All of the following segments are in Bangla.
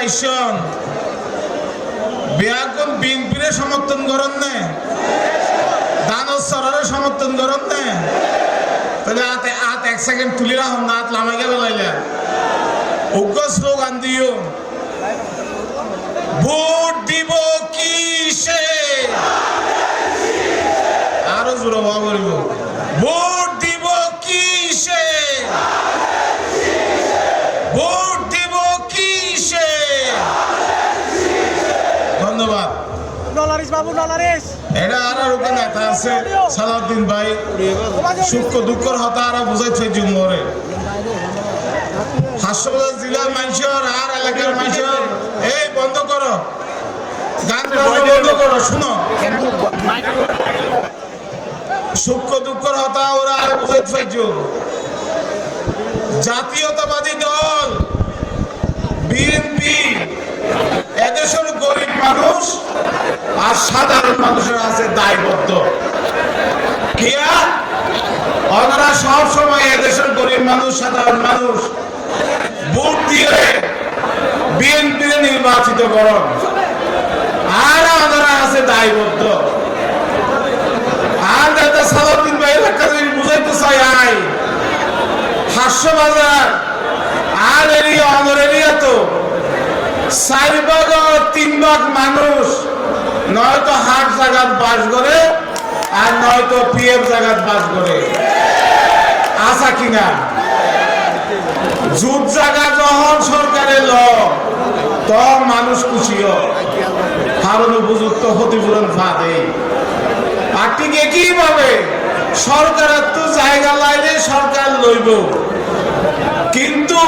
আইসন বিয়াগুন বিএনপিরে সমর্থন করেন না, দানব সরারে সমর্থন করেন না, তাহলে আত এক সেকেন্ড তুলি রাখুন না, আত লামাই গেলে লাইলা উগ্র স্লোগান দিও, ভোট দিব কিসে, আরো জোরে হওয়া বলব, ভোট দিব কিসে, ভোট দিব কিসে। ধন্যবাদ। এটা আর ওখানে নেতা আছে সালাউদ্দিন ভাই, সুখ দুঃখর হতা আর বুঝাইছে জুমরে হাসপাতাল জেলার মানুষের আর এলাকার মানুষের এই বন্ধ করো, গান বন্ধ করো, শুনো সুখ দুঃখর হতা ওরা আর বুঝাইছে জাতীয়তাবাদী দল বিএনপি এদেশের গরিব মানুষ আর সাধারণ মানুষের আছে দায়বদ্ধ। কিয়া ওনারা সব সময় এদেশের গরিব মানুষ সাধারণ মানুষ ভোট দিয়ে বিএনপি নির্বাচিত করেন, আর ওনারা আছে দায়বদ্ধ। আর দাদা সালাউদ্দিন ভাইয়ের একটা জিনিস বুঝাইতে চাই, আই হাস্যবাজার আর এরিয়া অনর এরিয়া তো 4 ভাগ 3 ভাগ মানুষ নয়তো হাট জায়গাত বাস করে আর নয়তো পিএফ জায়গাত বাস করে, আসা কিনা জুট জায়গা যখন সরকারে ল তখন মানুষ খুশিও কারণ উপযুক্ত ক্ষতিপূরণ ফাঁদে। আর ঠিক একইভাবে সরকারের তো জায়গা লাইলে সরকার লইব, কিন্তু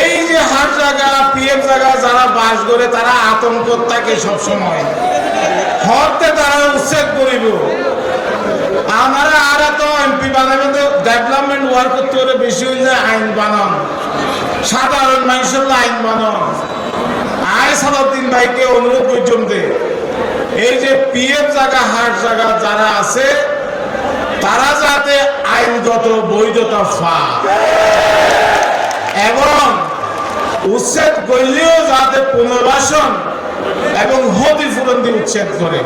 এই যে হাট জায়গা পিএফ জায়গা যারা বাস করে তারা আতঙ্ক থাকে সবসময়, হতে তারা উচ্ছেদ করিব। আমরা আর এত এমপি বানাবেন ডেভেলপমেন্ট ওয়ার্ক করতে হলে বেশি হয়ে যায় আইন বানান, সাধারণ মানুষের আইন বানান। আয় সালাউদ্দিন ভাইকে অনুরোধ পর্যন্ত এই যে পিএফ জায়গা হাট জায়গা যারা আছে তারা যাতে আইনগত বৈধতা পায় এবং উচ্ছেদ করলেও যাতে পুনর্বাসন এবং ক্ষতিপূরণ দিয়ে উচ্ছেদ করে।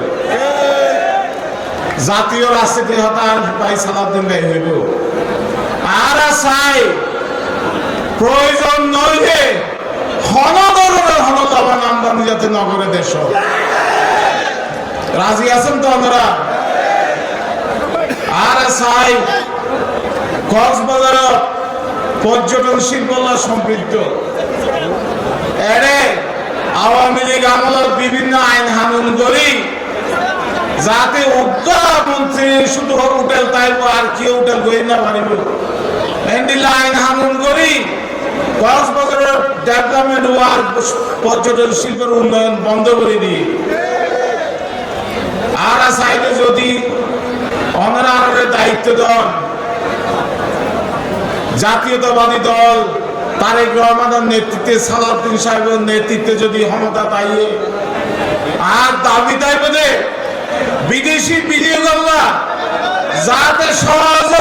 জাতীয় রাজনীতি হতার ভাই সালাউদ্দিন ভাই হইব আর চাই প্রয়োজন নইলে হনধরনের হনদবা আমদানি যাতে নগরে দেশ রাজি আছেন তো আমরা। আর চাই কক্সবাজার পর্যটন শিল্প সমৃদ্ধ, এরে আওয়ামী লীগ আমলের বিভিন্ন আইন হানুন করি যাতে মন্ত্রী শুধু হোটেল তাইব আর কি হোটেল করি না পারিব, আইন হানুন করি কক্সবাজারের ডেভেলপমেন্ট ওয়ার্ক পর্যটন শিল্পের উন্নয়ন বন্ধ করে দিই। আর চাইলে যদি অনারের দায়িত্ব দেন জাতীয়তাবাদী দল তারেক রহমানের নেতৃত্বে সালাউদ্দিন সাহেবের নেতৃত্বে যদি ক্ষমতা পাইয়ে আর দাবি তাই বোধে বিদেশি বিনিয়োগরা যাতে সহজ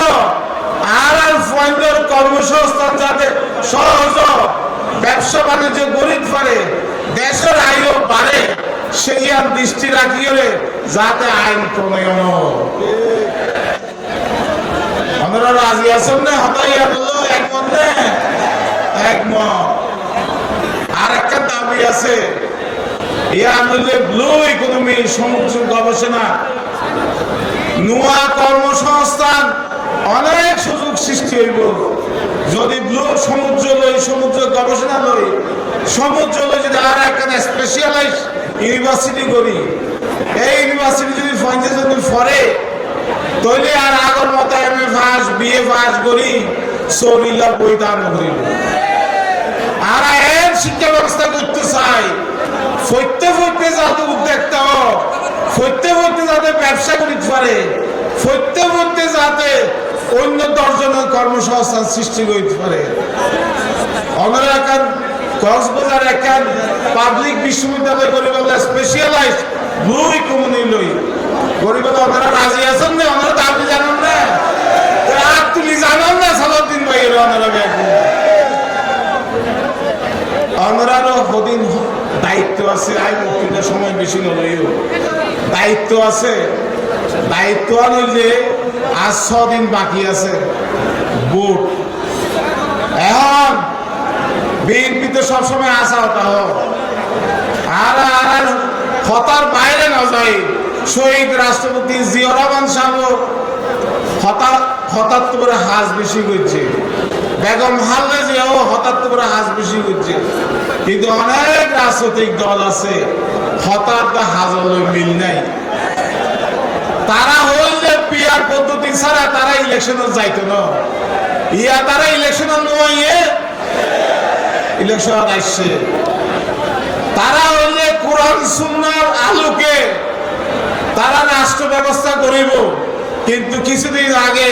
আর ফন্ডের কর্মসংস্থান যাতে সহজ, ব্যবসা বাণিজ্য গরিব পারে, দেশের আয়ও বাড়ে, সেই আর দৃষ্টি রাখিয়ে যাতে আইন প্রণয়ন। আমরা রাজি আছেন না? হতাইয়া বললো একমত না, একমত। আর একটা দাবি আছে, ব্লু ইকোনমি সমুদ্র গবেষণা নোয়া কর্মসংস্থান অনেক সুযোগ সৃষ্টি হইব যদি ব্লু সমুদ্র লই সমুদ্র গবেষণা লই সমুদ্র লই যদি আর একটা স্পেশালাইজ ইউনিভার্সিটি করি, এই ইউনিভার্সিটি যদি যদি ফরে তৈলে আর আগর মতো এমএ পাস বিএ পাস করি সরিলা বইদান করিব। আর এর শিক্ষা ব্যবস্থা করতে চাই ফইতে ফইতে যাতে উদ্যোক্তা হোক, ফইতে ফইতে যাতে ব্যবসা করতে পারে, ফইতে ফইতে যাতে অন্য 10 জনের কর্মসংস্থান সৃষ্টি করতে পারে। আমরা এখন কক্সবাজার এখন পাবলিক বিশ্ববিদ্যালয় গরিব স্পেশালাইজ ব্লু ইকোনমি লই গরিব আমরা রাজি আছেন না? আমরা দাবি জানান না, আর তুমি জানান না সালাউদ্দিন ভাই করছি আই বক্তৃতার সময় বেশি নলইও দায়িত্ব আছে দায়িত্ব আনলে আজ 6 দিন বাকি আছে ভোট এখন বিএনপিতে সবসময় আসা হতা হোক আর আর হতার বাইরে না যায় শহীদ রাষ্ট্রপতি জিয়া রহমান সাহেব হঠাৎ করে হাজ বেশি করছে বেগম খালেদা জিয়াও হঠাৎ করে হাজ বেশি করছে কিন্তু অনেক রাজনৈতিক দল আছে হঠাৎ হাজলের মিল নাই তারা হইলে পিয়ার পদ্ধতি ছাড়া তারা ইলেকশনে যাইতো না তারা ইলেকশনে নয় ইলেকশন আসছে তারা হইলে কোরআন সুন্নাহর আলোকে তারা রাষ্ট্র ব্যবস্থা করিব কিন্তু কিছুদিন আগে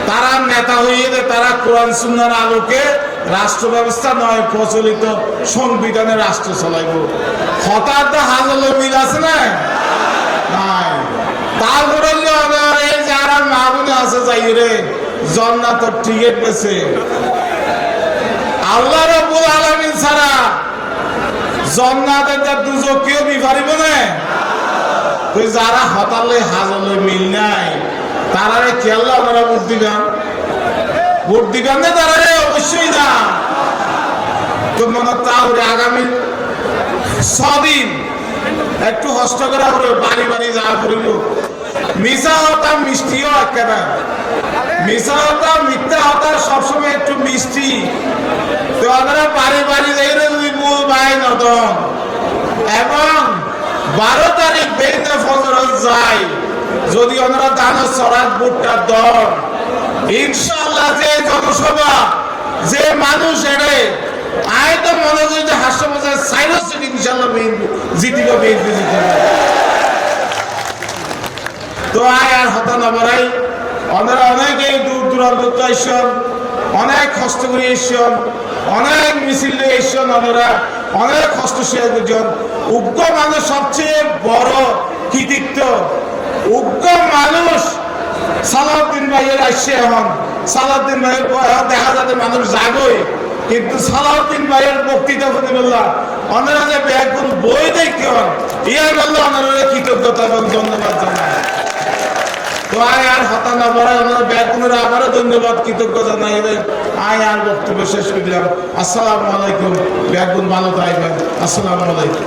তারা নেতা হইয়ে তারা কোরআন সুন্নাহর আলোকে রাষ্ট্র ব্যবস্থা নয় প্রচলিত সংবিধানে রাষ্ট্র চালাইব হঠাৎ হাজলের মিল আছে না নাই তারপরে এই যারা মা বোনে আছে যাই রে জান্নাতের টিকিট পেয়েছে আল্লাহ রাব্বুল আলামিন ছাড়া জান্নাতের দুজক কেউ বিপারিব না তুই যারা হতালে হাজলে মিল নাই তারারে কেল্লা আমরা ভোট দিবেন না তারারে অবশ্যই না তো মনে তাহলে আগামী 6 দিন একটু কষ্ট করা করে বাড়ি বাড়ি যাওয়া করিব মিশা হতা মিষ্টিও একেবারে মিশা হতা মিথ্যা হতা সবসময় একটু মিষ্টি তো আমরা বাড়ি বাড়ি যাই যদি মূল বাই নতন এবং 12 তারিখ বেরিতে ফজরত যায় যদি আমরা দানো সরাত ভোটটা দল ইনশাআল্লাহ যে জনসভা যে মানুষ এড়ে আয় তো মনে করি যে হাস্যমজার সাইরাস ইনশাআল্লাহ জিতিব বিএনপি জিতিব তো আয় আর হতা না বাড়াই ওনারা অনেকেই দূর দূরান্ত আসছেন অনেক কষ্ট করে এসছেন অনেক মিছিল এসছেন ওনারা অনেক কষ্ট শেয়ার করছেন উগ্র মানুষ সবচেয়ে বড় কৃতিত্ব উগ্র মানুষ সালাউদ্দিন ভাইয়ের আসছে এখন সালাউদ্দিন ভাইয়ের দেখা যাচ্ছে মানুষ জাগোয় কিন্তু সালাউদ্দিন ভাইয়ের বক্তৃতা প্রতিবল্লাহ ওনারা যে ব্যাগুন বই দেখতে হন ইয়া বললো ওনারা কৃতজ্ঞতা এবং ধন্যবাদ জানায় তো আয় আর হতা না বড়াই ওনারা ব্যাগুনের আবারও ধন্যবাদ কৃতজ্ঞতা জানাই আয় আর বক্তব্য শেষ করে দিলাম আসসালামু আলাইকুম ব্যাগুন ভালো থাকবেন আসসালামু আলাইকুম